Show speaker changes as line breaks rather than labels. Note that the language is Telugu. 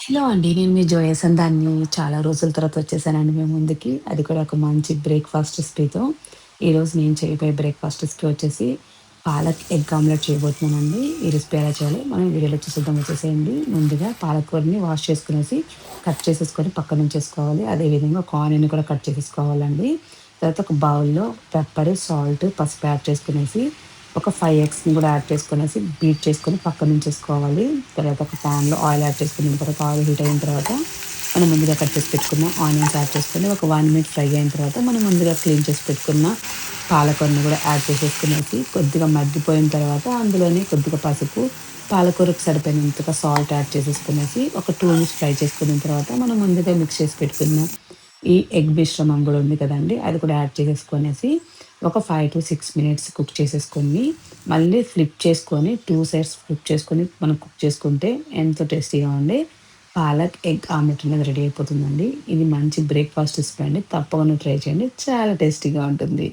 హలో అండి. నేను మీ జోయసందాన్ని చాలా రోజుల తర్వాత వచ్చేసానండి మీ ముందుకి. అది కూడా ఒక మంచి బ్రేక్‌ఫాస్ట్ రెసిపీతో. ఈరోజు నేను చేయబోయే బ్రేక్‌ఫాస్ట్ రెసిపీ వచ్చేసి పాలక్ ఎగ్ ఆమ్లెట్ చేయబోతున్నానండి. ఈ రెసిపీ ఎలా చేయాలో మనం వీడియోలో చూసేద్దాం వచ్చేసేయండి. ముందుగా పాలకూరని వాష్ చేసుకునేసి, కట్ చేసేసుకొని పక్కనుంచేసుకోవాలి. అదేవిధంగా ఒక ఆనియన్‌ని కూడా కట్ చేసేసుకోవాలండి. తర్వాత ఒక బౌల్‌లో పెప్పర్, సాల్ట్, పసుపు యాడ్ చేసుకునేసి ఒక 5 ఎగ్స్‌ని గూడా యాడ్ చేసుకొనేసి, బీట్ చేసుకొని పక్కనుంచేసుకోవాలి. తర్వాత ఒక పాన్‌లో ఆయిల్ యాడ్ చేసుకున్న తర్వాత, ఆయిల్ హీట్ అయిన తర్వాత, మనం ముందుగా కట్ చేసి పెట్టుకున్న ఆనియన్స్ యాడ్ చేసుకొని, ఒక 1 మినిట్ ఫ్రై అయిన తర్వాత, మనం ముందుగా క్లీన్ చేసి పెట్టుకున్న పాలకూరని గూడా యాడ్ చేసేసుకునేసి, కొద్దిగా మగ్గిపోయిన తర్వాత, అందులోనే కొద్దిగా పసుపు, పాలకూరకు సరిపోయినంతగా సాల్ట్ యాడ్ చేసేసుకునేసి, ఒక 2 మినిట్స్ ఫ్రై చేసుకున్న తర్వాత, మనం ముందుగా మిక్స్ చేసి పెట్టుకున్న ఈ ఎగ్ మిశ్రమం గూడా ఉంది కదండీ! అది కూడా యాడ్ చేసేసుకొనేసి, ఒక 5-6 మినిట్స్ కుక్ చేసేసుకొని, మళ్ళీ ఫ్లిప్ చేసుకొని 2 సైడ్స్ ఫ్లిప్ చేసుకొని మనం కుక్ చేసుకుంటే ఎంతో టేస్టీగా ఉండే పాలక్ ఎగ్ ఆమ్లెట్ అనేది రెడీ అయిపోతుందండి. ఇది మంచి బ్రేక్‌ఫాస్ట్ రెసిపీ అండి. తప్పకుండా ట్రై చేయండి. చాలా టేస్టీగా ఉంటుంది.